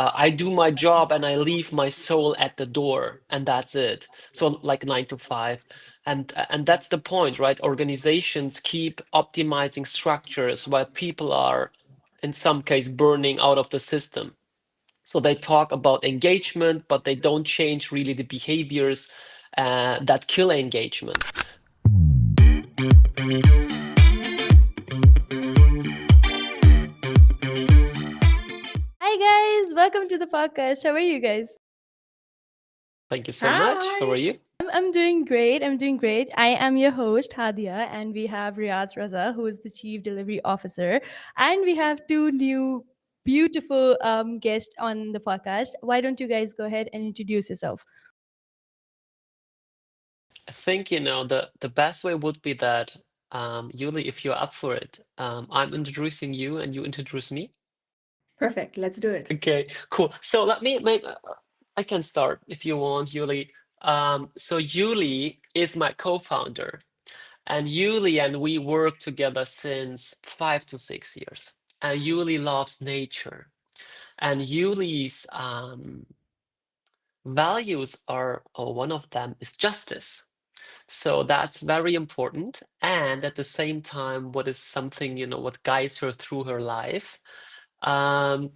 I do my job and I leave my soul at the door, and that's it. So like 9 to 5, and that's the point, right? Organizations keep optimizing structures while people are, in some case, burning out of the system. So they talk about engagement, but they don't change really the behaviors that kill engagement. Hi guys, welcome to the podcast. How are you guys? Thank you so much. How are Hi. you? I'm doing great. I'm doing great. I am your host Hadia, and we have Riyaz Raza, who is the Chief Delivery Officer, and we have two new beautiful guests on the podcast. Why don't you guys go ahead and introduce yourself? I think, the best way would be that, Yuli, if you're up for it, I'm introducing you and you introduce me. Perfect. Let's do it. Okay, cool. So let me make, I can start if you want, Yuli. So Yuli is my co-founder, and Yuli and we work together since 5 to 6 years. And Yuli loves nature, and Yuli's values are, or one of them is justice. So that's very important. And at the same time, what is something, what guides her through her life? Um,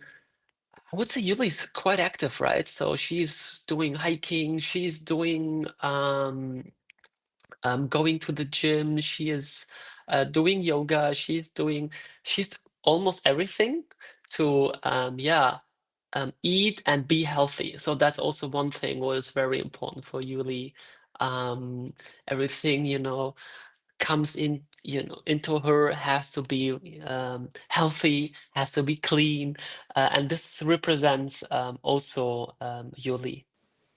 I would say Yuli's quite active, right? So she's doing hiking, she's doing going to the gym, she is doing yoga, she's almost everything to eat and be healthy. So that's also one thing what is very important for Yuli. Um, Everything, comes in, into her has to be healthy, has to be clean, and this represents also Yuli.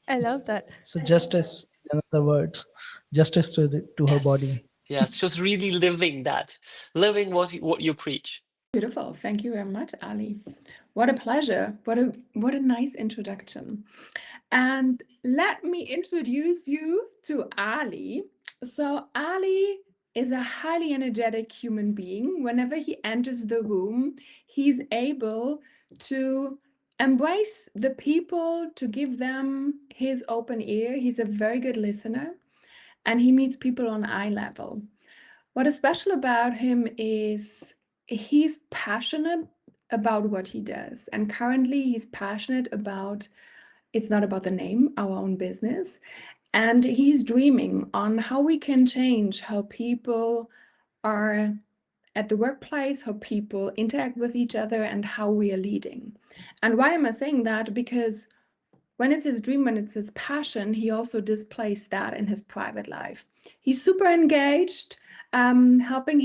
I love that. So justice, in other words, justice to her Yes, body. yes, just really living that, living what you preach. Beautiful. Thank you very much, Ali. What a pleasure. What a nice introduction. And let me introduce you to Ali. So Ali is a highly energetic human being. Whenever he enters the room, he's able to embrace the people, to give them his open ear. He's a very good listener, and he meets people on eye level. What is special about him is he's passionate about what he does. And currently, he's passionate about it's not about the name, our own business. And he's dreaming on how we can change how people are at the workplace, how people interact with each other, and how we are leading. And why am I saying that? Because when it's his dream, when it's his passion, he also displays that in his private life. He's super engaged, helping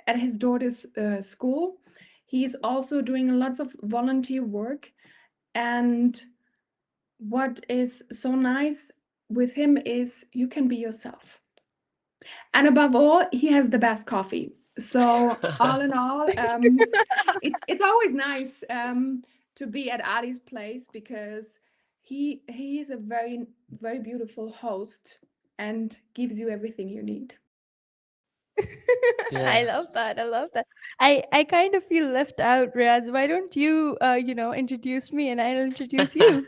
at his daughter's school. He's also doing lots of volunteer work. And what is so nice with him is you can be yourself. And above all, he has the best coffee. So all in all, it's always nice to be at Ali's place because he is a very, very beautiful host and gives you everything you need. I Yeah. love that. I love that. I kind of feel left out, Riyaz. Why don't you introduce me and I'll introduce you?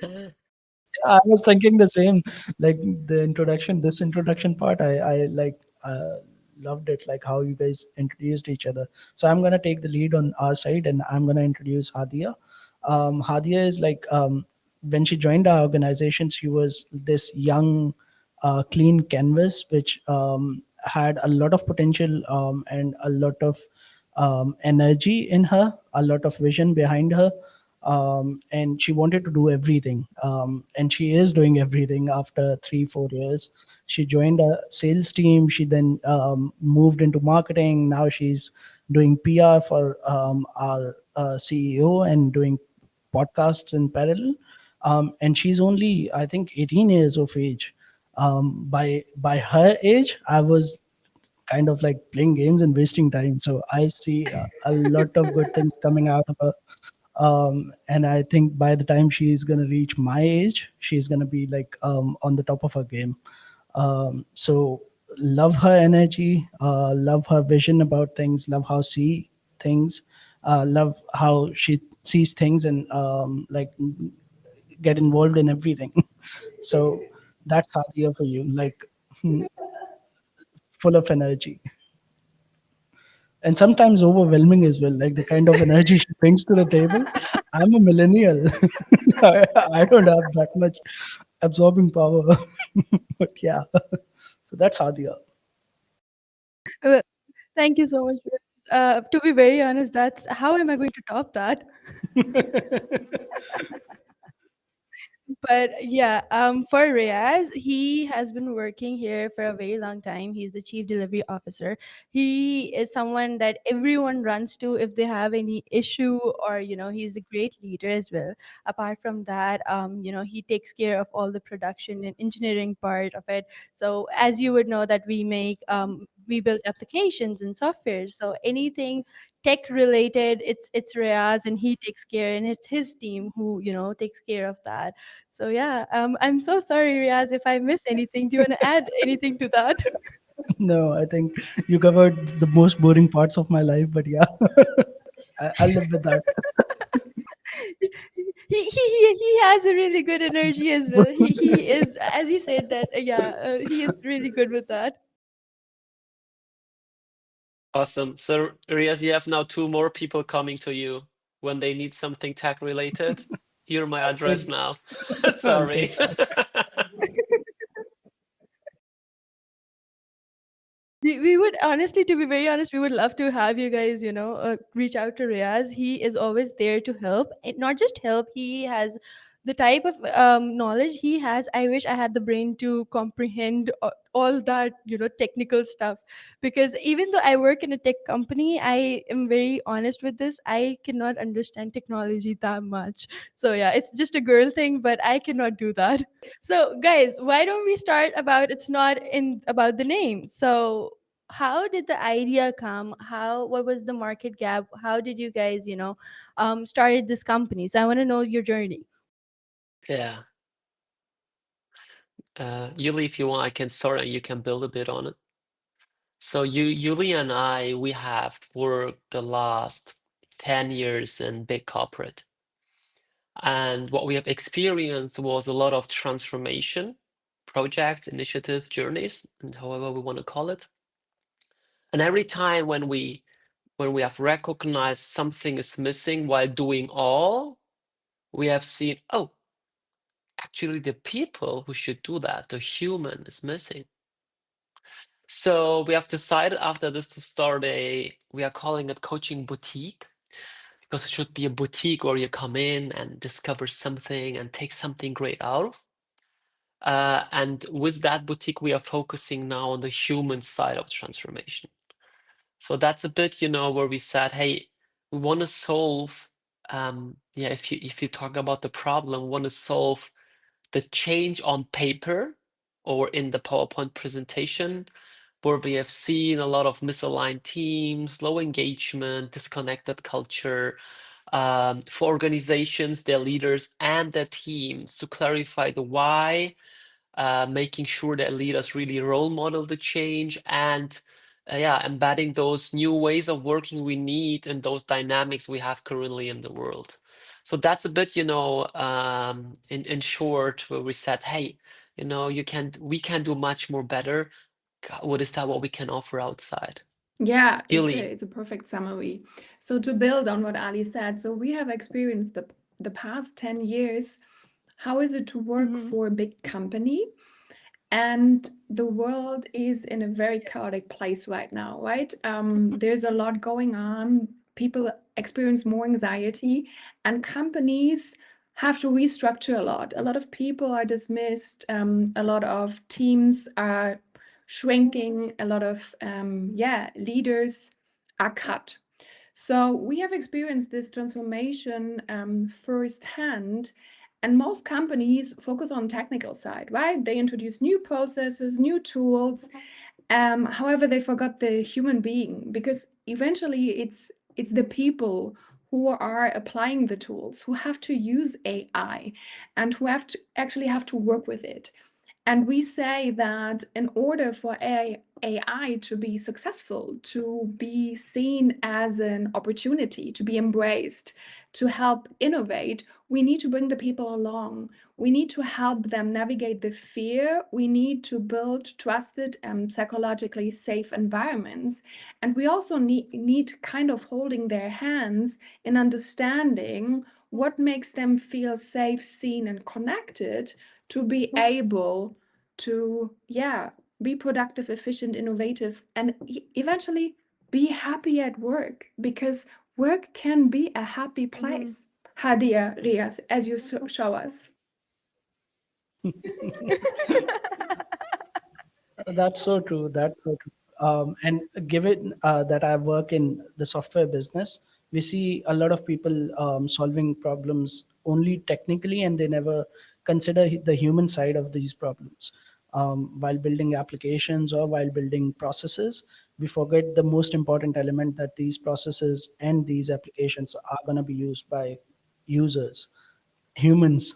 I was thinking the same. Like the introduction, this introduction part, I loved it. Like how you guys introduced each other. So I'm gonna take the lead on our side, and I'm gonna introduce Hadia. Hadia is like when she joined our organization, she was this young, clean canvas, which had a lot of potential and a lot of energy in her, a lot of vision behind her, and she wanted to do everything, and she is doing everything. After 3-4 years, she joined a sales team. She then moved into marketing. Now she's doing PR for our CEO and doing podcasts in parallel, and she's only, I think, 18 years of age. By her age, I was kind of like playing games and wasting time. So I see a lot of good things coming out of her. And I think by the time she's gonna reach my age, she's gonna be like on the top of her game. So love her energy, love her vision about things, love how she things, love how she sees things and like get involved in everything. So that's Hadia for you, like full of energy and sometimes overwhelming as well, like the kind of energy she brings to the table. I'm a millennial. I don't have that much absorbing power. But yeah, so that's Hadia. Well, thank you so much. To be very honest, that's how am I going to top that? But yeah, for Reyes, he has been working here for a very long time. He's the chief delivery officer. He is someone that everyone runs to if they have any issue, or he's a great leader as well. Apart from that, he takes care of all the production and engineering part of it. So as you would know, that we build applications and software. So anything tech related, it's Reyes, and he takes care, and it's his team who takes care of that. So yeah, I'm so sorry, Riaz, if I miss anything. Do you want to add anything to that? No, I think you covered the most boring parts of my life, but yeah, I'll live with that. He has a really good energy as well. He is, as he said that, yeah, he is really good with that. Awesome. So, Riaz, you have now two more people coming to you when they need something tech related. Here's my I'll address take, now. I'll Sorry. take that. We would honestly, to be very honest, we would love to have you guys, reach out to Riaz. He is always there to help. And not just help, he has the type of knowledge he has. I wish I had the brain to comprehend all that, technical stuff. Because even though I work in a tech company, I am very honest with this. I cannot understand technology that much. So yeah, it's just a girl thing, but I cannot do that. So, guys, why don't we start about it's not in about the name? So, how did the idea come? What was the market gap? How did you guys, started this company? So, I want to know your journey. Yeah. Yuli, if you want, I can start and you can build a bit on it. So Yuli and I, we have worked the last 10 years in big corporate. And what we have experienced was a lot of transformation projects, initiatives, journeys, and however we want to call it. And every time when we have recognized something is missing while doing all, we have seen, oh, actually the people who should do that, the human is missing. So we have decided after this to start we are calling it coaching boutique, because it should be a boutique where you come in and discover something and take something great out of. And with that boutique, we are focusing now on the human side of transformation. So that's a bit, where we said, hey, we want to solve, if you talk about the problem, we want to solve the change on paper or in the PowerPoint presentation, where we have seen a lot of misaligned teams, low engagement, disconnected culture, for organizations, their leaders, and their teams to clarify the why, making sure that leaders really role model the change, and embedding those new ways of working we need and those dynamics we have currently in the world. So that's a bit, in short, where we said, hey, we can do much more better. What is that? What we can offer outside? Yeah, Yuli. it's a perfect summary. So to build on what Ali said, so we have experienced the past 10 years. How is it to work Mm-hmm. for a big company? And the world is in a very chaotic place right now, right? There's a lot going on. People experience more anxiety, and companies have to restructure a lot. A lot of people are dismissed. A lot of teams are shrinking. A lot of leaders are cut. So we have experienced this transformation firsthand, and most companies focus on technical side, right? They introduce new processes, new tools. However, they forgot the human being, because eventually it's the people who are applying the tools, who have to use AI, and who have to work with it. And we say that in order for AI to be successful, to be seen as an opportunity, to be embraced, to help innovate, we need to bring the people along. We need to help them navigate the fear. We need to build trusted and psychologically safe environments. And we also need kind of holding their hands in understanding what makes them feel safe, seen, and connected to be able to, yeah, be productive, efficient, innovative, and eventually be happy at work, because work can be a happy place. Hadia, Riyaz, as you show us. That's so true. That's so true. And given that I work in the software business, we see a lot of people solving problems only technically, and they never consider the human side of these problems. While building applications or while building processes, we forget the most important element, that these processes and these applications are going to be used by users, humans,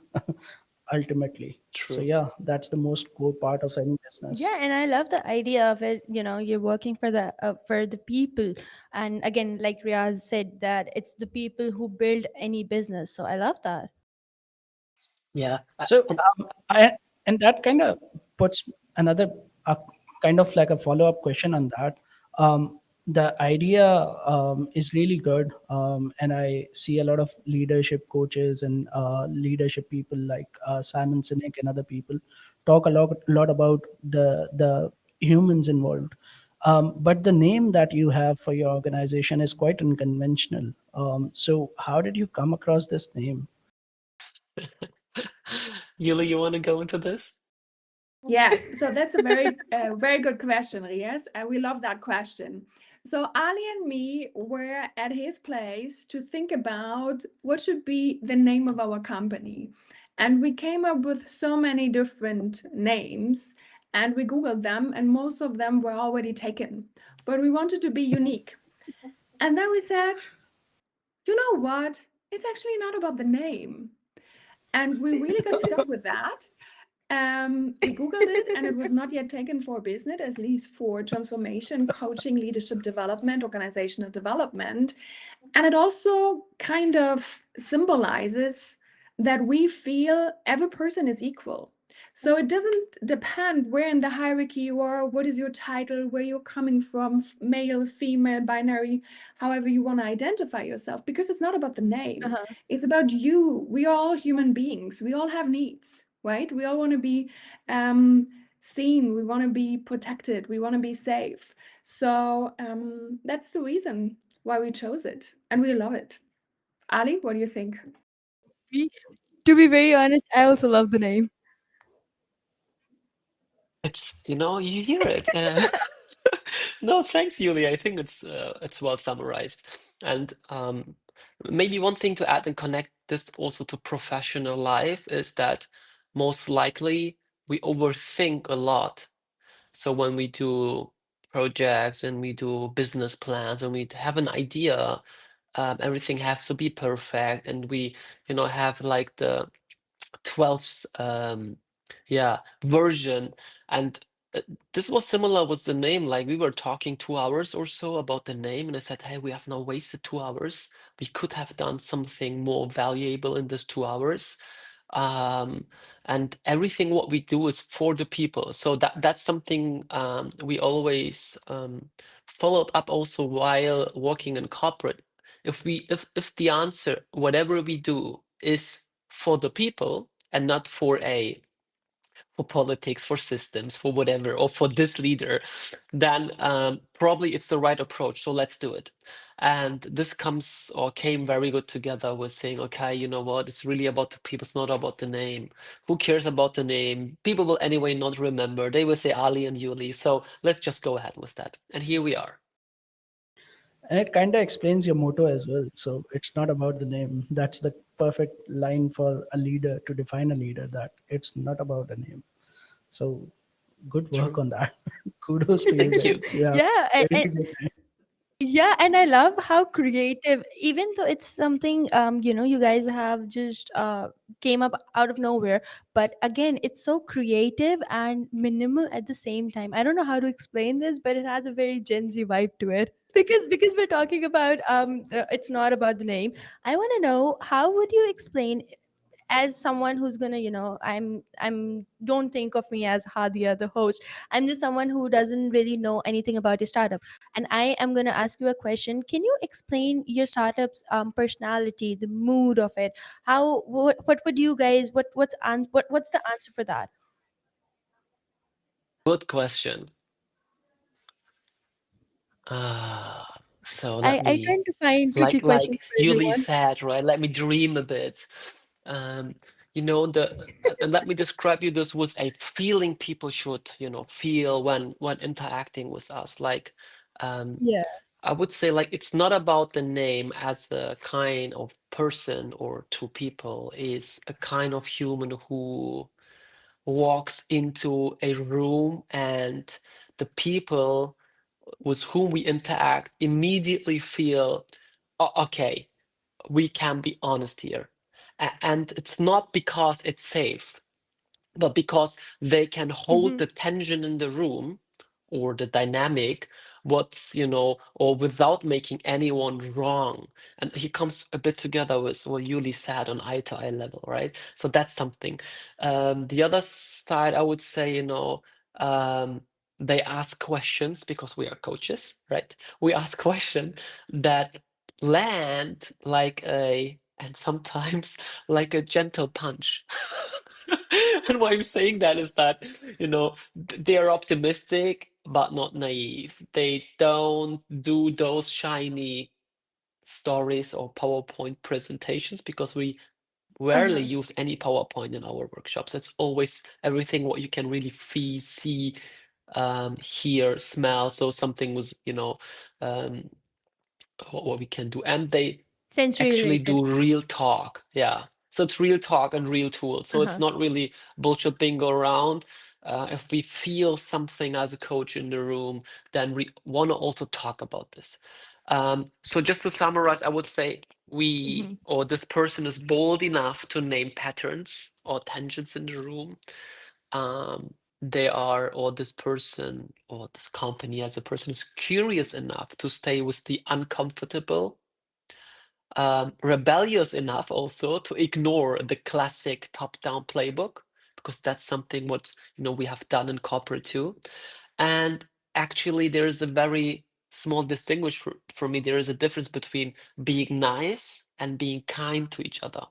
ultimately. So True. yeah, that's the most core part of any business. Yeah, and I love the idea of it. You're working for the people, and again, like Riaz said, that it's the people who build any business. So I love that. Yeah. So, And and that kind of puts another kind of like a follow up question on that. The idea is really good, and I see a lot of leadership coaches and leadership people like Simon Sinek and other people talk a lot about the humans involved. But the name that you have for your organization is quite unconventional. So, how did you come across this name? Yuli, you want to go into this? Yes, so that's a very good question, Rias. We love that question. So Ali and me were at his place to think about what should be the name of our company. And we came up with so many different names, and we Googled them, and most of them were already taken. But we wanted to be unique. And then we said, you know what? It's actually not about the name. And we really got stuck with that. We Googled it, and it was not yet taken for business, at least for transformation, coaching, leadership development, organizational development. And it also kind of symbolizes that we feel every person is equal. So it doesn't depend where in the hierarchy you are, what is your title, where you're coming from, male, female, binary, however you want to identify yourself, because it's not about the name. Uh-huh. It's about you. We are all human beings. We all have needs, right? We all want to be seen. We want to be protected. We want to be safe. So that's the reason why we chose it, and we love it. Ali, what do you think? Be- To be very honest, I also love the name. It's, you hear it. No, thanks, Yuli. I think it's well summarized. And maybe one thing to add and connect this also to professional life is that most likely we overthink a lot. So when we do projects and we do business plans and we have an idea, everything has to be perfect, and we, have like the 12th yeah version. And this was similar with the name. Like, we were talking 2 hours or so about the name, and I said, hey, we have now wasted 2 hours. We could have done something more valuable in this 2 hours. um and everything what we do is for the people, so that's something we always followed up also while working in corporate. If the answer, whatever we do, is for the people and not for politics, for systems, for whatever, or for this leader, then probably it's the right approach. So let's do it. And this comes or came very good together with saying, okay, you know what? It's really about the people. It's not about the name. Who cares about the name? People will anyway not remember. They will say Ali and Yuli. So let's just go ahead with that. And here we are. And it kind of explains your motto as well. So it's not about the name. That's the perfect line for a leader to define a leader, that it's not about a name. So good work True. on that. Kudos to you Thank you. guys. Yeah, Yeah, very good name. Yeah, and I love how creative, even though it's something you guys have just came up out of nowhere, but again, it's so creative and minimal at the same time. I don't know how to explain this, but it has a very Gen Z vibe to it. Because we're talking about it's not about the name. I want to know, how would you explain, as someone who's gonna, I'm don't think of me as Hadia the host. I'm just someone who doesn't really know anything about your startup, and I am gonna ask you a question. Can you explain your startup's personality, the mood of it? How, what would you guys, what's the answer for that? Good question. So let I me, tend to find tricky like questions for Yuli everyone. said, right? Let me dream a bit. Um, and let me describe you, this was a feeling people should, feel when interacting with us. Like, um, Yeah. I would say, like, it's not about the name as a kind of person or two people, is a kind of human who walks into a room and the people with whom we interact immediately feel, okay, we can be honest here. And it's not because it's safe, but because they can hold Hmm. the tension in the room or the dynamic, or without making anyone wrong. And he comes a bit together with what Yuli said on eye to eye level, right? So that's something. The other side, I would say, um, they ask questions because we are coaches, right? We ask questions that land and sometimes like a gentle punch. And why I'm saying that is that, they are optimistic but not naive. They don't do those shiny stories or PowerPoint presentations because we rarely Uh-huh. use any PowerPoint in our workshops. It's always everything what you can really see, hear, smell. So something was, um, what we can do. And they Sensory actually related. do real talk. Yeah. So it's real talk and real tools. So it's Uh-huh. not really bullshit bingo around. If we feel something as a coach in the room, then we want to also talk about this. So just to summarize, I would say Hmm. this person is bold enough to name patterns or tensions in the room. Or this person or this company as a person is curious enough to stay with the uncomfortable, rebellious enough also to ignore the classic top-down playbook, because that's something what we have done in corporate too. And actually, there is a very small distinguish for me. There is a difference between being nice and being kind to each other.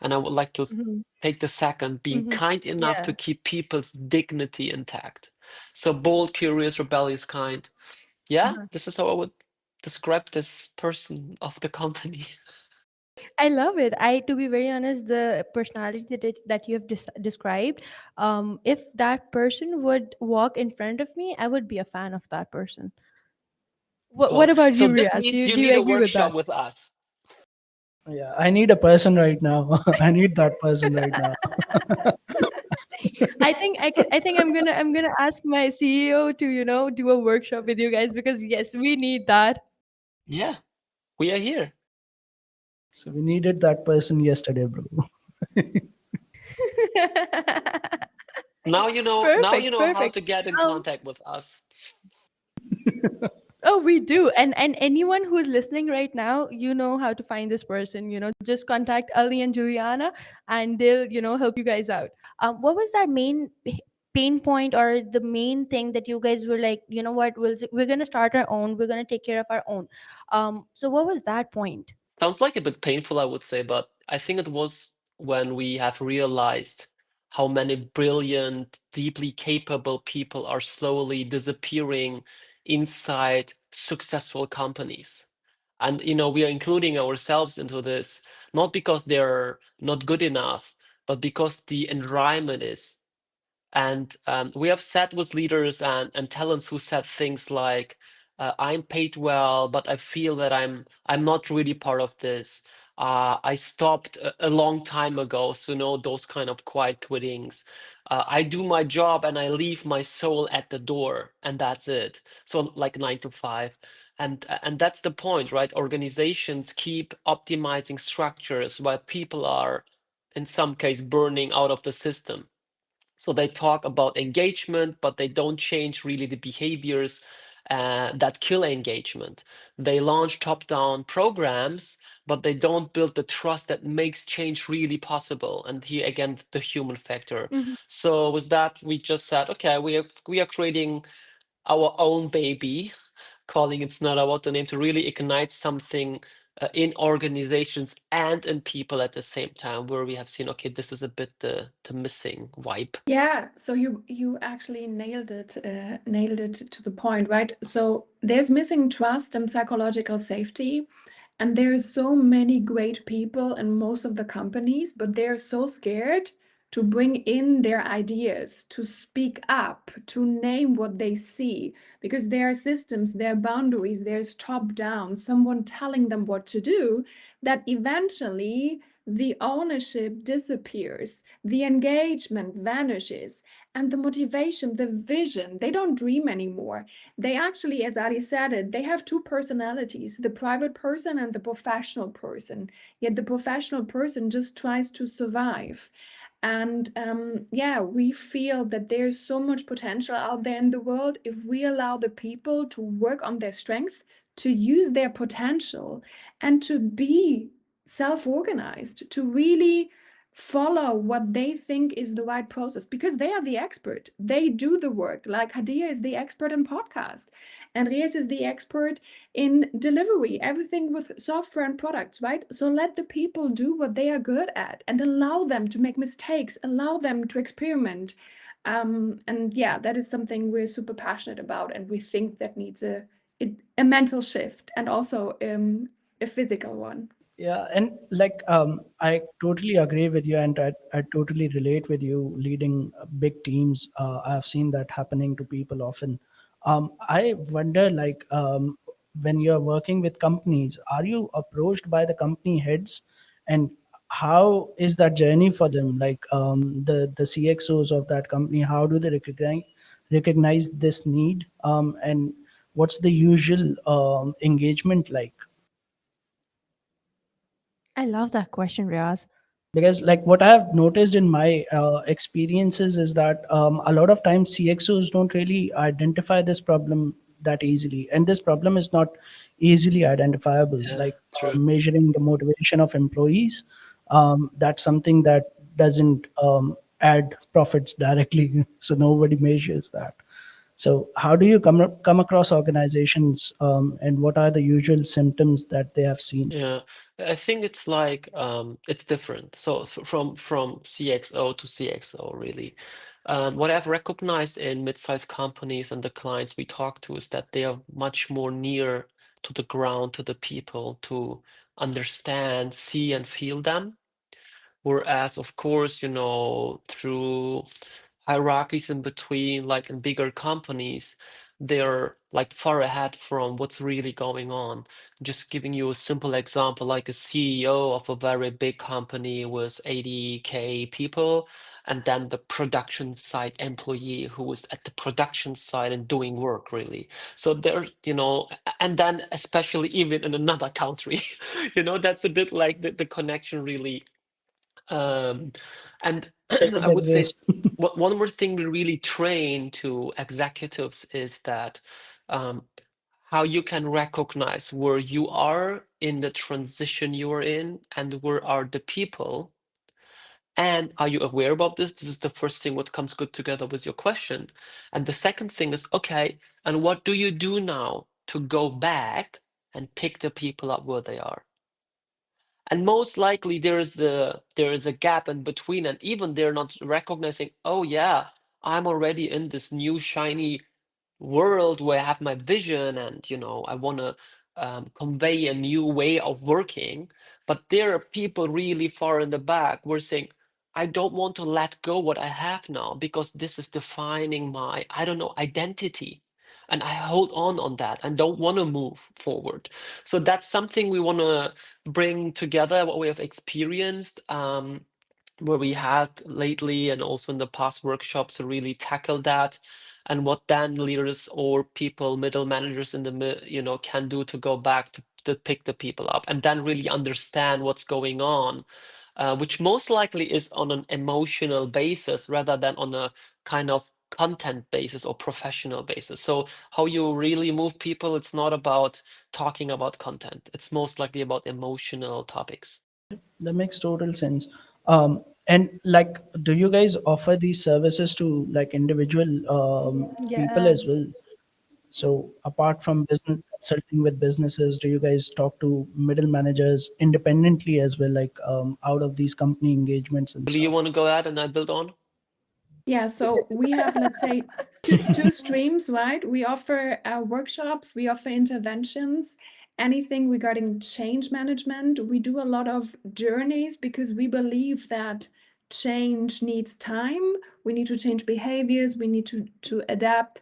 And I would like to Hmm. take the second, being Hmm. kind enough to Yeah. keep people's dignity intact. So bold, curious, rebellious, kind. Yeah, Uh-huh. this is how I would describe this person of the company. I love it. To be very honest, the personality that you have described, if that person would walk in front of me, I would be a fan of that person. What Cool. about So you, this Riaz? means you Do you need a agree with workshop that? with us. Yeah, I need a person right now. I need that person right now. I think I'm gonna ask my CEO to do a workshop with you guys, because yes, we need that. Yeah, we are here. So we needed that person yesterday, bro. Now you Perfect, know how perfect. to get in Um, contact with us. Oh, we do. And anyone who's listening right now, you know how to find this person. Just contact Ali and Juliana, and they'll help you guys out. What was that main pain point, or the main thing that you guys were like, you know what, we're gonna start our own. We're gonna take care of our own. So what was that point? Sounds like a bit painful, I would say, but I think it was when we have realized how many brilliant, deeply capable people are slowly disappearing inside successful companies. And we are including ourselves into this, not because they're not good enough, but because the environment is. And we have sat with leaders and talents who said things like, "I'm paid well, but I feel that I'm not really part of this. I stopped a long time ago." So those kind of quiet quittings. I do my job and I leave my soul at the door, and that's it. So like 9 to 5, and that's the point, right? Organizations keep optimizing structures while people are, in some case, burning out of the system. So they talk about engagement, but they don't change really the behaviors that kill engagement. They launch top-down programs, but they don't build the trust that makes change really possible. And here again, the human factor. Mhm. So with that, we just said, okay, we are creating our own baby, calling It's Not About the Name, to really ignite something in organizations and in people at the same time, where we have seen, okay, this is a bit the missing vibe. Yeah, so you actually nailed it to the point, right? So there's missing trust and psychological safety, and there's so many great people in most of the companies, but they're so scared to bring in their ideas, to speak up, to name what they see, because there are systems, there are boundaries, there's top down, someone telling them what to do, that eventually the ownership disappears, the engagement vanishes, and the motivation, the vision, they don't dream anymore. They actually, as Ali said it, they have two personalities, the private person and the professional person. Yet the professional person just tries to survive. And yeah, we feel that there's so much potential out there in the world if we allow the people to work on their strength, to use their potential, and to be self-organized, to really follow what they think is the right process, because they are the expert. They do the work. Like Hadia is the expert in podcast, and Reyes is the expert in delivery, everything with software and products, right? So let the people do what they are good at and allow them to make mistakes, allow them to experiment. And yeah, that is something we're super passionate about, and we think that needs a mental shift and also a physical one. Yeah, and like I totally agree with you, and I totally relate with you leading big teams. I've seen that happening to people often. I wonder, like, when you're working with companies, are you approached by the company heads, and how is that journey for them? Like, the CXOs of that company, how do they recognize this need, and what's the usual engagement like? I love that question, Riaz. Because like what I've noticed in my experiences is that a lot of times CXOs don't really identify this problem that easily, and this problem is not easily identifiable, Yeah, like true. measuring the motivation of employees. That's something that doesn't add profits directly so nobody measures that. So how do you come across organizations, and what are the usual symptoms that they have seen? Yeah, I think it's like it's different. So from CXO to CXO, really. What I've recognized in mid-sized companies and the clients we talk to is that they are much more near to the ground, to the people, to understand, see, and feel them. Whereas, of course, through hierarchies in between, like in bigger companies, they're like far ahead from what's really going on. Just giving you a simple example, like a CEO of a very big company with 80K people, and then the production side employee who was at the production side and doing work really. So there, and then especially even in another country, that's a bit like the connection really. um, and Doesn't I would say exist. one more thing we really train to executives is that um, how you can recognize where you are in the transition you are in and where are the people. And are you aware about this? This is the first thing what comes good together with your question. And the second thing is, okay, and what do you do now to go back and pick the people up where they are? And most likely there is a gap in between, and even they're not recognizing, oh yeah, I'm already in this new shiny world where I have my vision, and I want to convey a new way of working. But there are people really far in the back who are saying, I don't want to let go what I have now because this is defining my, I don't know, identity. And I hold on that and don't want to move forward. So that's something we want to bring together, what we have experienced. where we had lately and also in the past workshops to really tackle that, and what then leaders or people, middle managers in the can do to go back to pick the people up and then really understand what's going on, which most likely is on an emotional basis rather than on a kind of content basis or professional basis. So how you really move people, it's not about talking about content. It's most likely about emotional topics. That makes total sense. And like, do you guys offer these services to like individual people Yeah. as well? So apart from business consulting with businesses, do you guys talk to middle managers independently as well, like out of these company engagements and Do you stuff? want to go ahead and I build on? Yeah, so we have, let's say, two streams, right? We offer workshops, we offer interventions, anything regarding change management. We do a lot of journeys because we believe that change needs time. We need to change behaviors, we need to adapt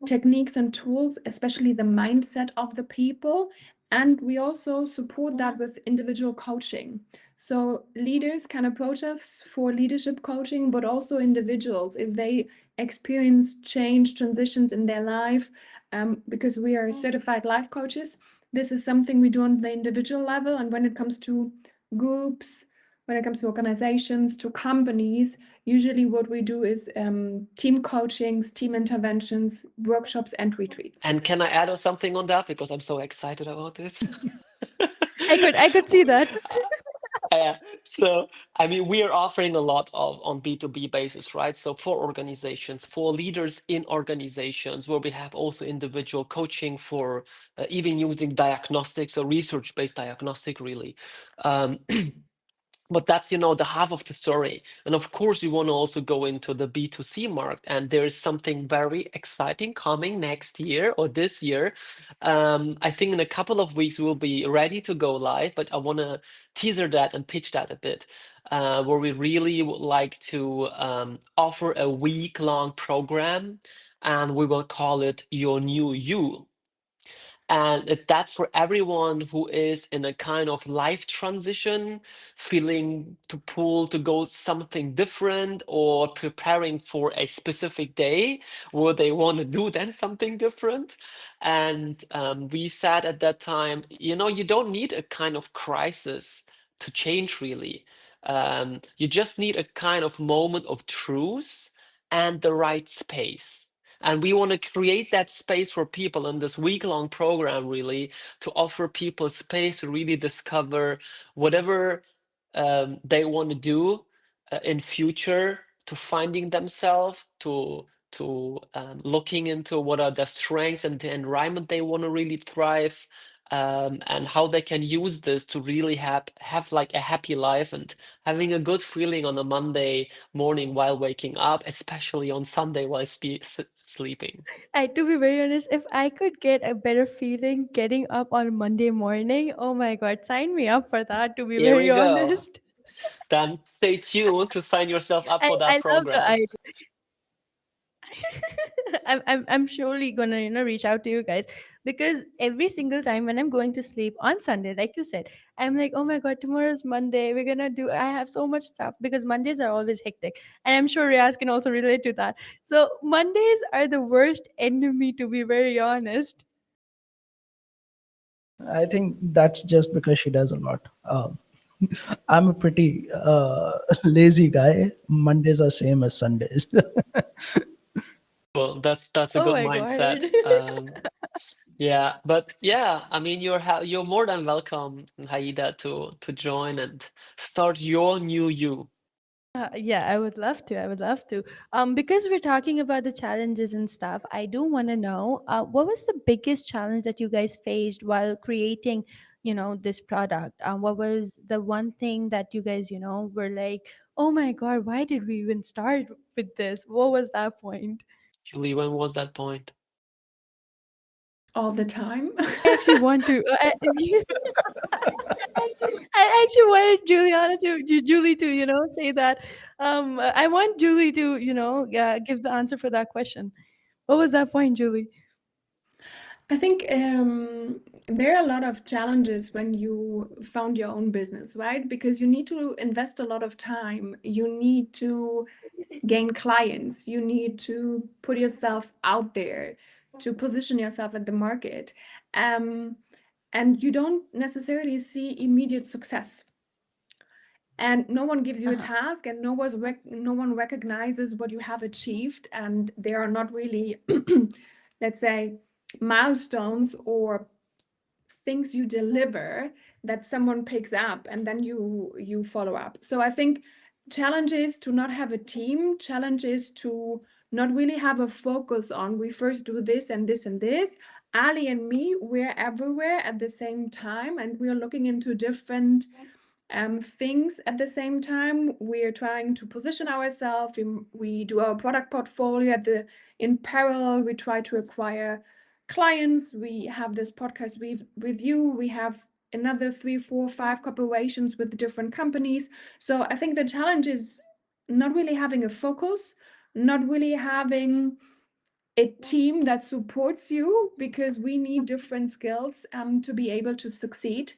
techniques and tools, especially the mindset of the people. And we also support that with individual coaching. So leaders can approach us for leadership coaching, but also individuals if they experience change transitions in their life, because we are certified life coaches. This is something we do on the individual level. And when it comes to groups, when it comes to organizations, to companies, usually what we do is team coachings, team interventions, workshops, and retreats. And can I add something on that because I'm so excited about this? I could see that. Yeah. So, I mean, we are offering a lot of on B2B basis, right? So for organizations, for leaders in organizations, where we have also individual coaching for even using diagnostics or research-based diagnostic, really. Um, but that's the half of the story, and of course we want to also go into the B2C market, and there is something very exciting coming next year or this year. I think in a couple of weeks we'll be ready to go live, but I want to teaser that and pitch that a bit, where we really would like to offer a week-long program, and we will call it Your New You. And that's for everyone who is in a kind of life transition, feeling to pull to go something different, or preparing for a specific day where they want to do then something different. And we said at that time, you don't need a kind of crisis to change, really. You just need a kind of moment of truth and the right space. And we want to create that space for people in this week-long program, really, to offer people space to really discover whatever they want to do in future, to finding themselves, to looking into what are their strengths and the environment they want to really thrive, and how they can use this to really have like a happy life and having a good feeling on a Monday morning while waking up, especially on Sunday while sleeping. To be very honest, if I could get a better feeling getting up on Monday morning, oh my God, sign me up for that, to be Here very we go. honest. Then stay tuned to sign yourself up for that I love the program. idea. I'm surely gonna reach out to you guys, because every single time when I'm going to sleep on Sunday, like you said, I'm like, oh my God, tomorrow's Monday, we're gonna do, I have so much stuff, because Mondays are always hectic, and I'm sure Riaz can also relate to that. So Mondays are the worst enemy, to be very honest. I think that's just because she does a lot. I'm a pretty lazy guy. Mondays are same as Sundays. Well, that's a Oh good my mindset. God. Yeah, but yeah, I mean, you're more than welcome, Haida, to join and start your new you. Yeah, I would love to. I would love to. Because we're talking about the challenges and stuff, I do want to know, what was the biggest challenge that you guys faced while creating, this product? What was the one thing that you guys, were like, oh my God, why did we even start with this? What was that point? Julie, when was that point? All the time. I actually want to. I actually wanted Julie to, say that. I want Julie to, give the answer for that question. What was that point, Julie? I think there are a lot of challenges when you found your own business, right? Because you need to invest a lot of time. You need to gain clients. You need to put yourself out there to position yourself at the market. Um, and you don't necessarily see immediate success. And no one gives you a task, and no one recognizes what you have achieved, and there are not really, let's say, milestones or things you deliver that someone picks up and then you follow up. So I think challenge is to not have a team, challenge is to not really have a focus on we first do this and this and this. Ali and me, we're everywhere at the same time, and we're looking into different things at the same time. We're trying to position ourselves. We do our product portfolio in parallel. We try to acquire clients. We have this podcast with you. We have another 3, 4, 5 corporations with different companies. So I think the challenge is not really having a focus, not really having a team that supports you, because we need different skills to be able to succeed,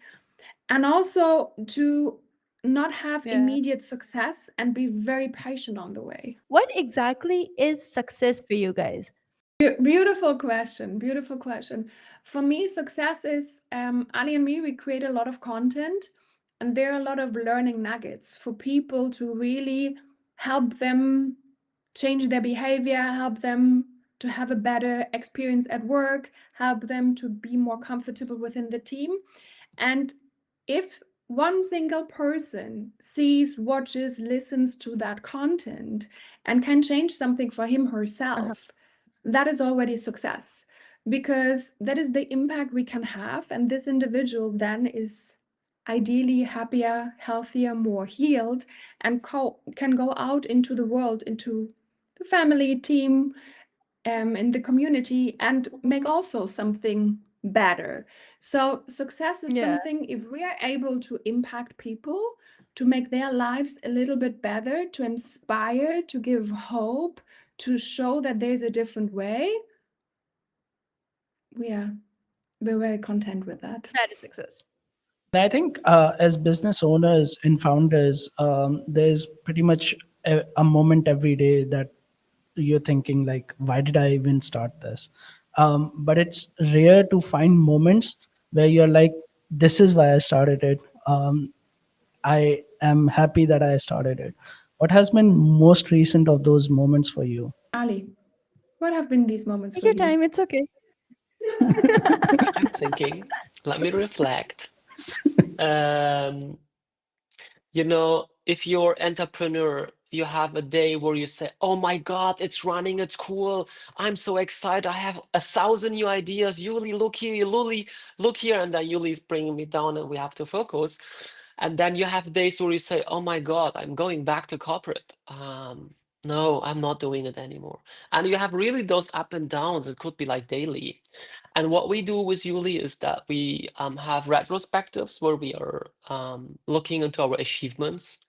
and also to not have Yeah. immediate success and be very patient on the way. What exactly is success for you guys? Beautiful question. Beautiful question. For me, success is Ali and me, we create a lot of content, and there are a lot of learning nuggets for people to really help them change their behavior, help them to have a better experience at work, help them to be more comfortable within the team. And if one single person sees, watches, listens to that content and can change something for him herself, that is already success, because that is the impact we can have. And this individual then is ideally happier, healthier, more healed, and can go out into the world, into the family, team, in the community, and make also something better. So success is Yeah. something, if we are able to impact people, to make their lives a little bit better, to inspire, to give hope, to show that there's a different way, we're very content with that. That is success. And I think as business owners and founders, there's pretty much a moment every day that you're thinking like, why did I even start this? But it's rare to find moments where you're like, this is why I started it. I am happy that I started it. What has been most recent of those moments for you? Ali, what have been these moments Take for your you? time, it's okay. I'm thinking. Let me reflect. Um, if you're entrepreneur, you have a day where you say, "Oh my God, it's running, it's cool. I'm so excited. I have 1,000 new ideas. Yuli, look here, Luli, look here," and then Yuli's bringing me down, and we have to focus. And then you have days where you say, "Oh my God, I'm going back to corporate. No, I'm not doing it anymore." And you have really those up and downs. It could be like daily. And what we do with Yuli is that we have retrospectives where we are looking into our achievements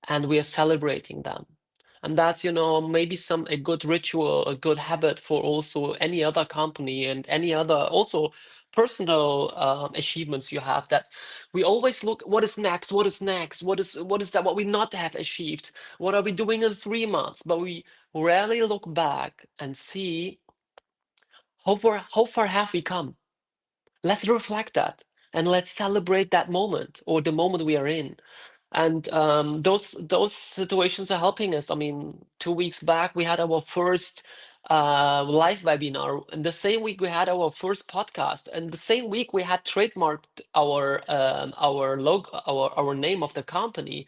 and we are celebrating them. And that's, maybe a good ritual, a good habit for also any other company and any other also personal achievements you have, that we always look, what is next? What is next? What is that? What we not have achieved? What are we doing in 3 months? But we rarely look back and see how far have we come. Let's reflect that and let's celebrate that moment or the moment we are in. And those situations are helping us. I mean, 2 weeks back we had our first live webinar, and the same week we had our first podcast, and the same week we had trademarked our logo, our name of the company,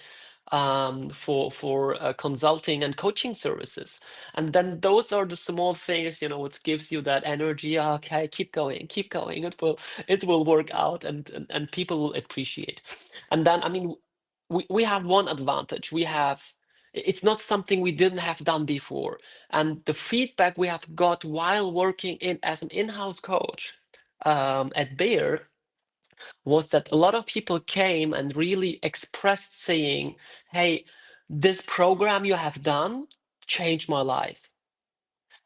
for consulting and coaching services. And then those are the small things, which gives you that energy. Okay, keep going, keep going. It will work out, and people will appreciate. And then, I mean, we have one advantage. It's not something we didn't have done before. And the feedback we have got while working as an in-house coach at Bayer was that a lot of people came and really expressed saying, "Hey, this program you have done changed my life."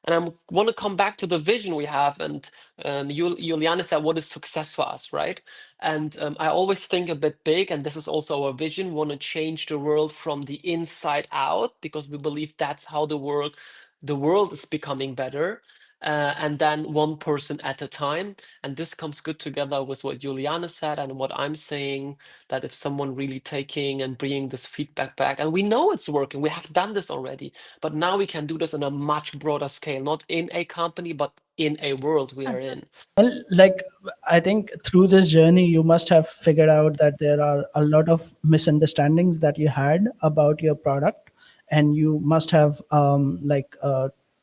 And I want to come back to the vision we have. And Juliana said, what is success for us, right? And I always think a bit big, and this is also our vision. We want to change the world from the inside out, because we believe that's how the world is becoming better. And then one person at a time. And this comes good together with what Juliana said and what I'm saying, that if someone really taking and bringing this feedback back, and we know it's working, we have done this already, but now we can do this on a much broader scale, not in a company, but in a world we are in. Well, like, I think through this journey, you must have figured out that there are a lot of misunderstandings that you had about your product, and you must have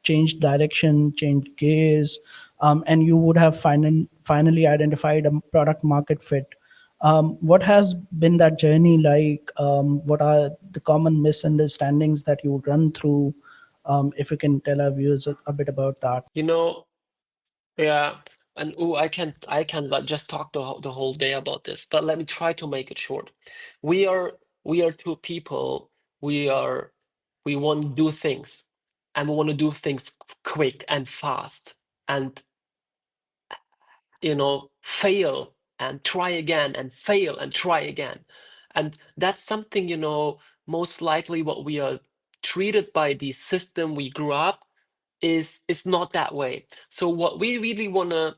changed direction, changed gears, and you would have finally identified a product market fit. What has been that journey like? What are the common misunderstandings that you run through? If you can tell our viewers a bit about that. You know, yeah, and I can like just talk the whole day about this, but let me try to make it short. We are we are two people. We want to do things, and we want to do things quick and fast, and fail and try again and fail and try again. And that's something, most likely what we are treated by the system we grew up is not that way. So what we really wanna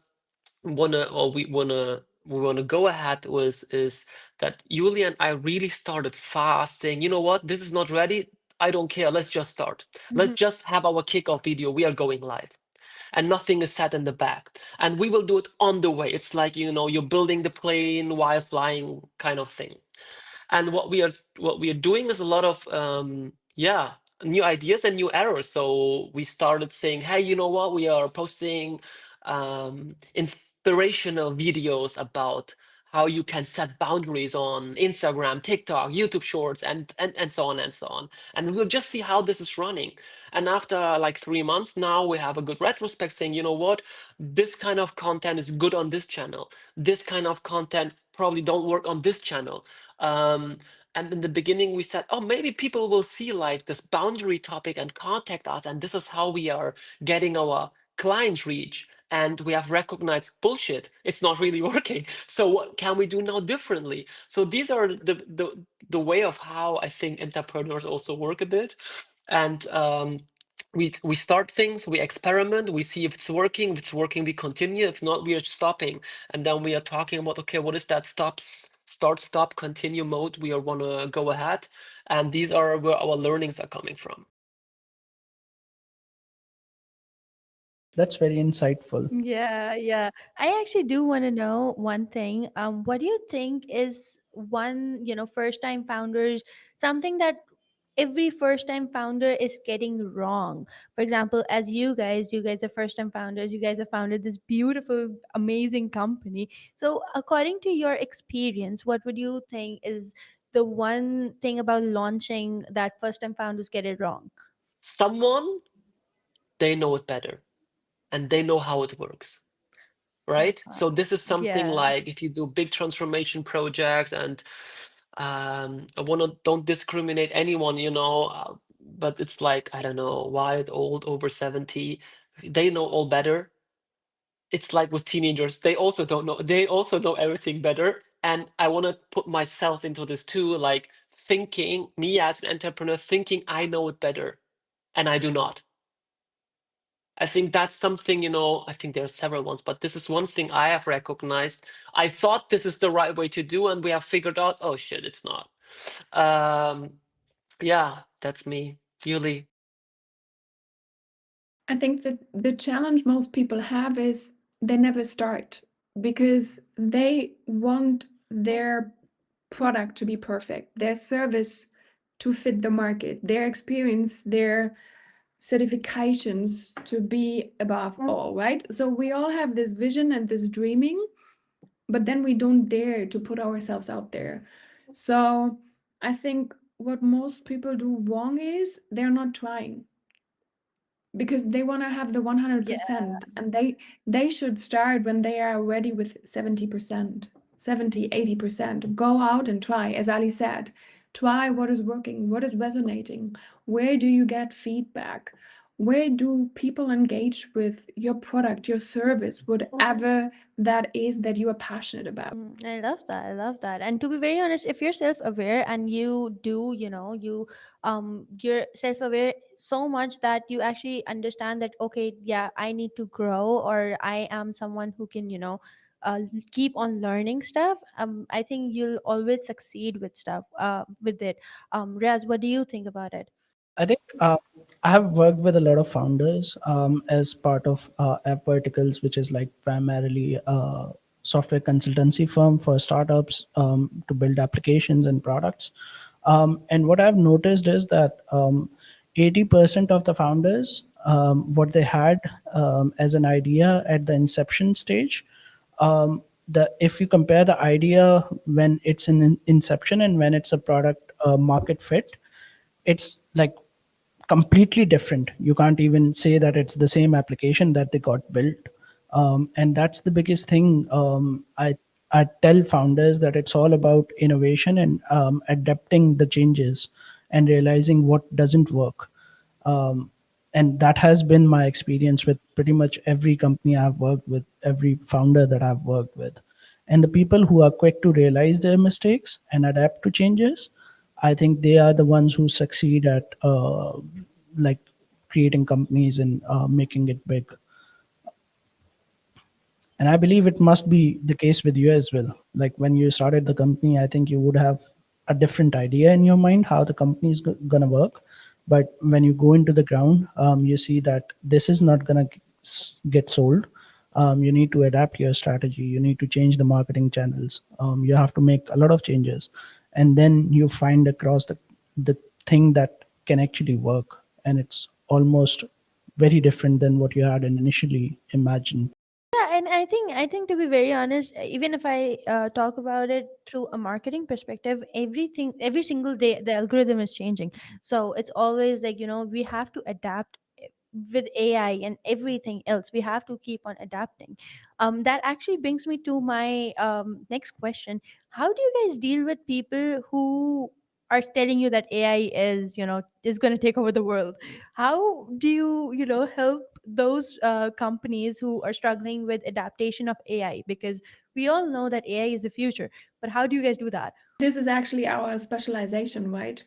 go ahead with is that Yuli and I really started fast, saying, you know what, this is not ready. I don't care. Let's just start. Let's just have our kickoff video. We are going live, and nothing is set in the back, and we will do it on the way. It's like, you're building the plane while flying, kind of thing. And what we are doing is a lot of new ideas and new errors. So we started saying, hey, you know what, we are posting inspirational videos about how you can set boundaries on Instagram, TikTok, YouTube Shorts, and so on and so on. And we'll just see how this is running. And after like 3 months now, we have a good retrospect saying, you know what, this kind of content is good on this channel. This kind of content probably don't work on this channel. And in the beginning, we said, oh, maybe people will see like this boundary topic and contact us. And this is how we are getting our client reach. And we have recognized bullshit. It's not really working. So what can we do now differently? So these are the way of how I think entrepreneurs also work a bit. And we start things, we experiment, we see if it's working. If it's working, we continue. If not, we are stopping. And then we are talking about, okay, what is that start, stop, continue mode we want to go ahead. And these are where our learnings are coming from. That's very insightful. Yeah, yeah. I actually do want to know one thing. What do you think is one, first time founders, something that every first time founder is getting wrong? For example, as you guys are first time founders, you guys have founded this beautiful, amazing company. So, according to your experience, what would you think is the one thing about launching that first time founders get it wrong? Someone, they know it better and they know how it works. Right? So this is something Yeah. like if you do big transformation projects, and I don't discriminate anyone, but it's like, I don't know, white, old, over 70, they know all better. It's like with teenagers, they also don't know, they also know everything better. And I want to put myself into this too, like thinking, me as an entrepreneur, thinking I know it better, and I do not. I think that's something, I think there are several ones, but this is one thing I have recognized. I thought this is the right way to do, and we have figured out, oh shit, it's not. Yeah, that's me. Yuli. I think that the challenge most people have is they never start because they want their product to be perfect, their service to fit the market, their experience, their certifications to be above all, right? So we all have this vision and this dreaming, but then we don't dare to put ourselves out there. So I think what most people do wrong is they're not trying because they want to have the 100%, and they should start when they are ready with 70%, 70, 80%. Go out and try, as Ali said. Try what is working, what is resonating, where do you get feedback, Where do people engage with your product, your service, whatever that is that you are passionate about? I love that. I love that. And to be very honest, if you're self-aware and you do, you're self-aware so much that you actually understand that, okay, yeah, I need to grow, or I am someone who can, keep on learning stuff. I think you'll always succeed with stuff. With it. Riaz, what do you think about it? I think I have worked with a lot of founders as part of AppVerticals, which is like primarily a software consultancy firm for startups to build applications and products. And what I've noticed is that 80% of the founders, what they had as an idea at the inception stage, the if you compare the idea when it's in inception and when it's a product market fit, it's like completely different. You can't even say that it's the same application that they got built. And that's the biggest thing. I tell founders that it's all about innovation and adapting the changes and realizing what doesn't work. um, and that has been my experience with pretty much every company I've worked with, every founder that I've worked with. And the people who are quick to realize their mistakes and adapt to changes, I think they are the ones who succeed at like creating companies and making it big. And I believe it must be the case with you as well. Like when you started the company, I think you would have a different idea in your mind how the company is going to work. But when you go into the ground, you see that this is not going to get sold. You need to adapt your strategy. You need to change the marketing channels. You have to make a lot of changes. And then you find across the thing that can actually work. And it's almost very different than what you had initially imagined. Yeah, and I think to be very honest, even if I talk about it through a marketing perspective, every single day the algorithm is changing. So it's always like, we have to adapt with AI and everything else. We have to keep on adapting. That actually brings me to my next question. How do you guys deal with people who are telling you that AI is going to take over the world? How do you help those companies who are struggling with adaptation of AI? Because we all know that AI is the future, but how do you guys do that? This is actually our specialization, right?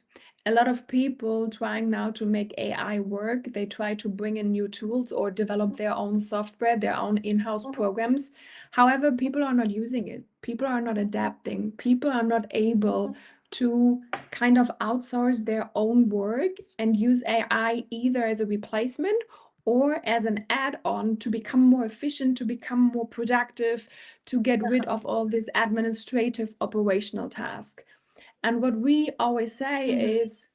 A lot of people trying now to make AI work, they try to bring in new tools or develop their own software, their own in-house programs. However, people are not using it. People are not adapting. People are not able to kind of outsource their own work and use AI either as a replacement or as an add-on to become more efficient, to become more productive, to get rid of all this administrative operational task. And what we always say is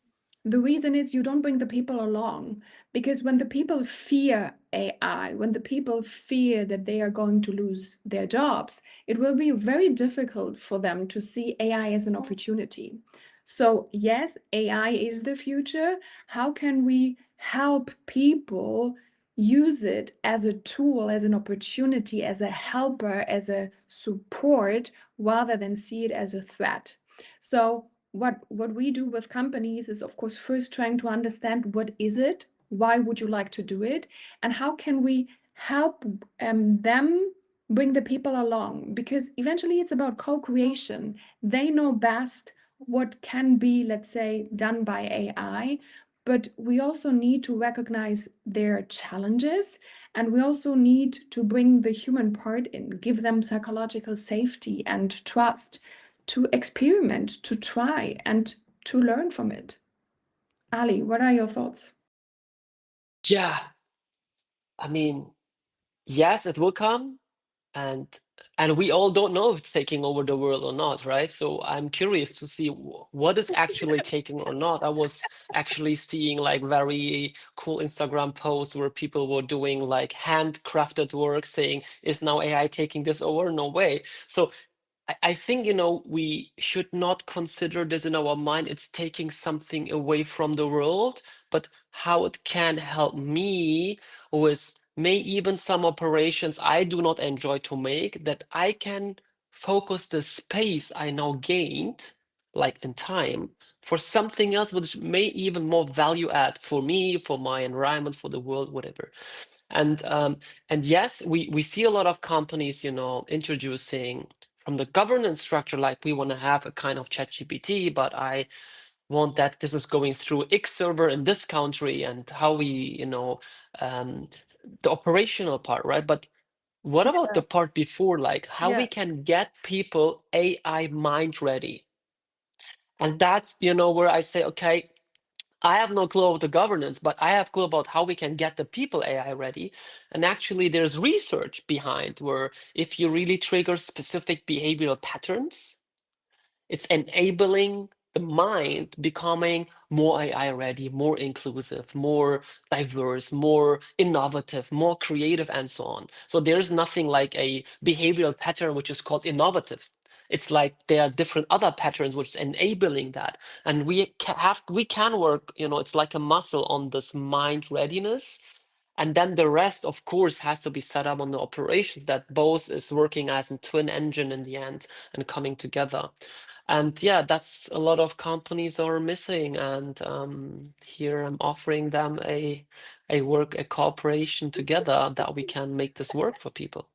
the reason is you don't bring the people along, because when the people fear AI, when the people fear that they are going to lose their jobs, it will be very difficult for them to see AI as an opportunity. So yes, AI is the future. How can we help people use it as a tool, as an opportunity, as a helper, as a support, rather than see it as a threat? So what we do with companies is, of course, first trying to understand what is it, why would you like to do it, and how can we help them bring the people along, because eventually it's about co-creation. They know best what can be, let's say, done by AI, but we also need to recognize their challenges, and we also need to bring the human part in, give them psychological safety and trust to experiment, to try, and to learn from it. Ali, what are your thoughts? Yeah, I mean, yes, it will come, and we all don't know if it's taking over the world or not, right? So I'm curious to see what is actually taking or not. I was actually seeing like very cool Instagram posts where people were doing like handcrafted work, saying, "Is now AI taking this over?" No way. So I think, we should not consider this in our mind. It's taking something away from the world, but how it can help me with may even some operations I do not enjoy to make, that I can focus the space I now gained, like in time for something else which may even more value add for me, for my environment, for the world, whatever. And yes, we see a lot of companies, introducing from the governance structure, like we want to have a kind of ChatGPT, but I want that this is going through X server in this country, and how we, um, the operational part, right? But what about the part before, like how Yeah. we can get people AI mind ready? And that's, where I say, okay, I have no clue about the governance, but I have clue about how we can get the people AI ready. And actually, there's research behind where if you really trigger specific behavioral patterns, it's enabling the mind becoming more AI ready, more inclusive, more diverse, more innovative, more creative, and so on. So there's nothing like a behavioral pattern which is called innovative. It's like there are different other patterns which is enabling that. And we can work, it's like a muscle on this mind readiness. And then the rest, of course, has to be set up on the operations that both is working as a twin engine in the end and coming together. And yeah, that's a lot of companies are missing. And here I'm offering them a cooperation together that we can make this work for people.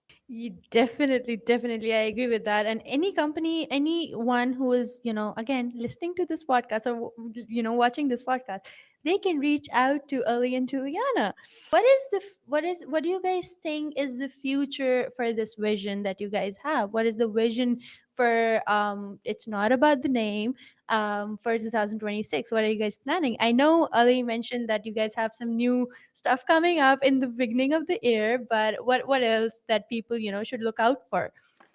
Definitely, definitely, I agree with that. And any company, anyone who is, again, listening to this podcast, or watching this podcast, they can reach out to Ali and Juliana. What do you guys think is the future for this vision that you guys have? What is the vision for? It's not about the name. For 2026, what are you guys planning? I know Ali mentioned that you guys have some new stuff coming up in the beginning of the year, but what else that people should look out for?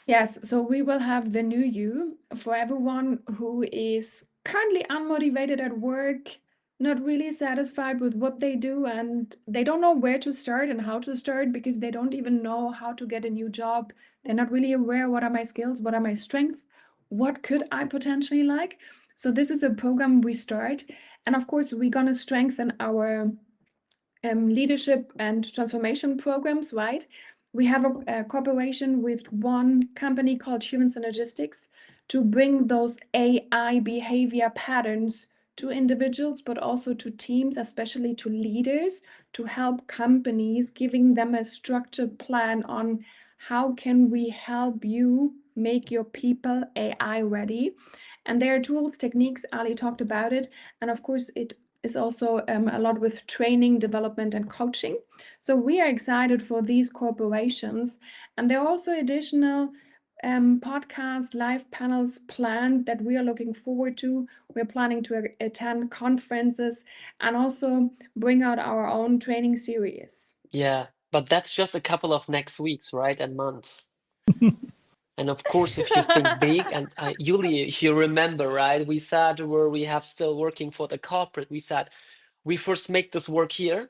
Yes, so we will have the new you for everyone who is currently unmotivated at work, not really satisfied with what they do, and they don't know where to start and how to start because they don't even know how to get a new job. They're not really aware what are my skills, what are my strengths, what could I potentially like. So this is a program we start, and of course we're gonna strengthen our leadership and transformation programs, right? We have a cooperation with one company called Human-Centric to bring those AI behavior patterns to individuals, but also to teams, especially to leaders, to help companies, giving them a structured plan on how can we help you make your people AI ready. And there are tools, techniques, Ali talked about it, and of course it is also a lot with training, development, and coaching. So we are excited for these corporations. And there are also additional podcasts, live panels planned that we are looking forward to. We're planning to attend conferences and also bring out our own training series. Yeah, but that's just a couple of next weeks, right? And months. And of course, if you think big, and Yuli, if you remember, right, we said where we have still working for the corporate, we said we first make this work here,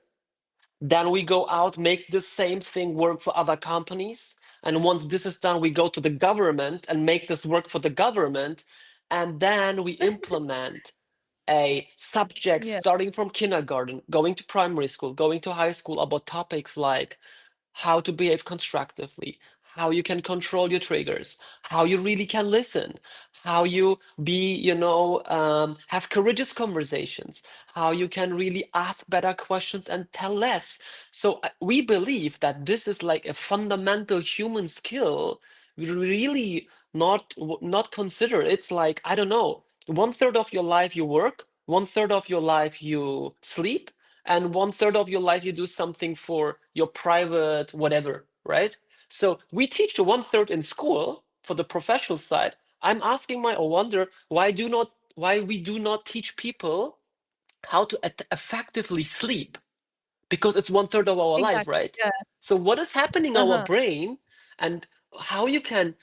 then we go out, make the same thing work for other companies. And once this is done, we go to the government and make this work for the government. And then we implement a subject Yeah. starting from kindergarten, going to primary school, going to high school about topics like how to behave constructively, how you can control your triggers, how you really can listen, how you have courageous conversations, how you can really ask better questions and tell less. So we believe that this is like a fundamental human skill. We really not consider. It's like, I don't know, 1/3 of your life you work, 1/3 of your life you sleep, and 1/3 of your life you do something for your private whatever, right? So we teach the 1/3 in school for the professional side. I'm asking my or wonder why we do not teach people how to effectively sleep, because it's 1/3 of our life, Exactly. right? Yeah. So what is happening in our Uh-huh. brain, and how you can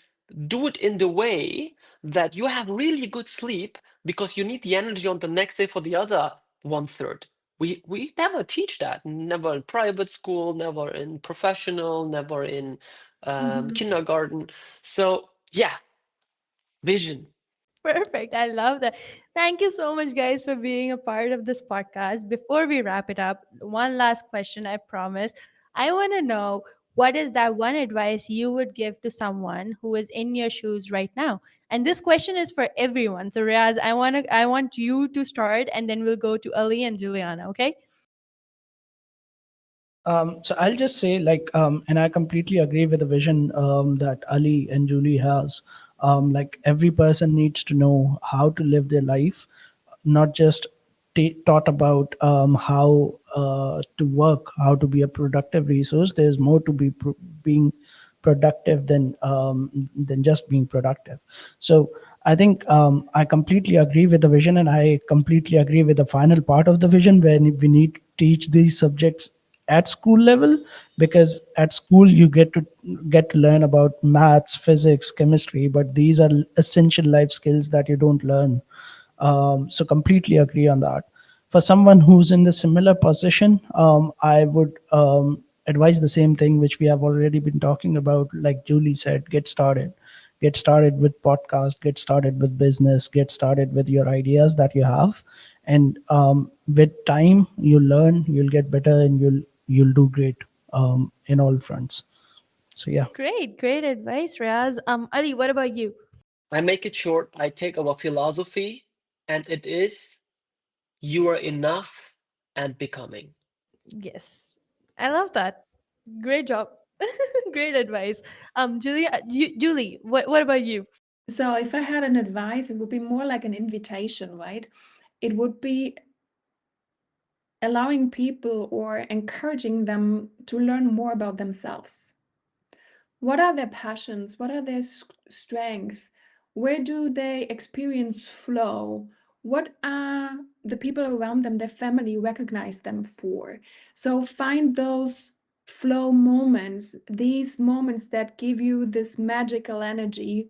do it in the way that you have really good sleep, because you need the energy on the next day for the other 1/3. We never teach that, never in private school, never in professional, never in Mhm. kindergarten. So yeah, vision. Perfect. I love that. Thank you so much, guys, for being a part of this podcast. Before we wrap it up, one last question, I promise. I want to know, what is that one advice you would give to someone who is in your shoes right now? And this question is for everyone. So Riaz, I want you to start, and then we'll go to Ali and Juliana, okay? So I'll just say, like, and I completely agree with the vision that Ali and Julie has. Like, every person needs to know how to live their life, not just taught about how to work, how to be a productive resource. There's more to being productive than just being productive. So I think I completely agree with the vision, and I completely agree with the final part of the vision, when we need to teach these subjects at school level, because at school you get to learn about maths, physics, chemistry, but these are essential life skills that you don't learn. So completely agree on that. For someone who's in the similar position, I would advise the same thing which we have already been talking about. Like Julie said, get started with podcast, get started with business, get started with your ideas that you have, and with time you learn, you'll get better, and you'll do great in all fronts. So yeah. Great, great advice, Riaz. Ali, what about you? I make it short. I take our philosophy, and it is you are enough and becoming. Yes, I love that. Great job. Great advice. Julie, what about you? So if I had an advice, it would be more like an invitation, right? It would be allowing people or encouraging them to learn more about themselves. What are their passions? What are their strengths? Where do they experience flow? What are the people around them, their family, recognize them for? So find those flow moments, these moments that give you this magical energy,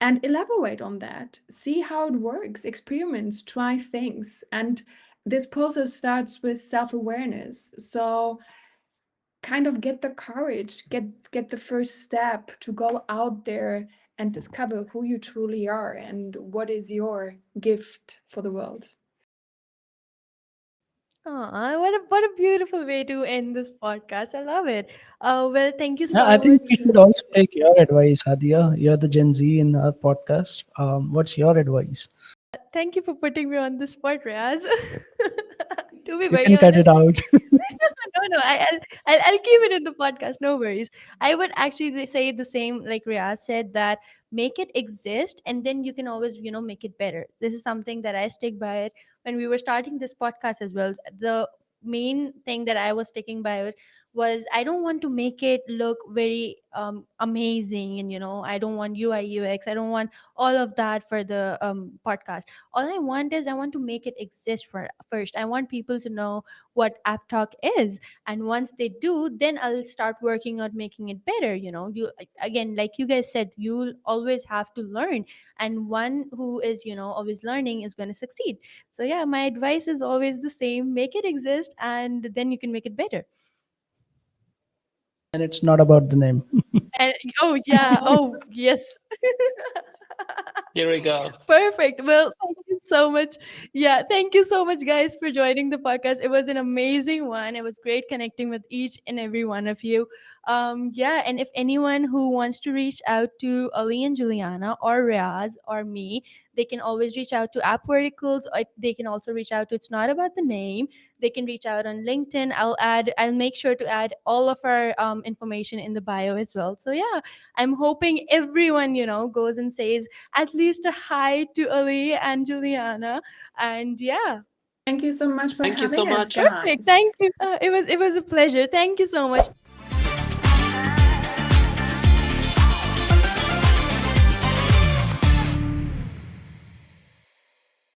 and elaborate on that. See how it works, experiments, try things. And this process starts with self-awareness. So kind of get the courage, get the first step to go out there and discover who you truly are and what is your gift for the world. Aw, what a beautiful way to end this podcast. I love it. Well, thank you Yeah, I so think much. we should also take your advice, Hadia. You're the Gen Z in our podcast. What's your advice? Thank you for putting me on the spot, Riaz. To be You very can cut it honest, out. no, I'll keep it in the podcast. No worries. I would actually say the same, like Riaz said, that make it exist, and then you can always, make it better. This is something that I stick by it. When we were starting this podcast as well, the main thing that I was sticking by it was I don't want to make it look very amazing, and I don't want UI UX. I don't want all of that for the podcast. All I want is I want to make it exist for first. I want people to know what AppTalk is, and once they do, then I'll start working on making it better. You again, like you guys said, you'll always have to learn, and one who is always learning is going to succeed. So yeah, my advice is always the same: make it exist, and then you can make it better. And it's not about the name. And oh yeah, oh yes. Here we go. Perfect. Well, thank you so much. Yeah, thank you so much, guys, for joining the podcast. It was an amazing one. It was great connecting with each and every one of you. Yeah, and if anyone who wants to reach out to Ali and Juliana or Riaz or me, they can always reach out to AppVerticals. Or they can also reach out to It's Not About the Name. They can reach out on LinkedIn. I'll make sure to add all of our information in the bio as well. So yeah, I'm hoping everyone, goes and says at least a hi to Ali and Juliana. And yeah, Thank you so much for Thank you so having us, much. perfect. guys. Thank you. It was a pleasure. Thank you so much.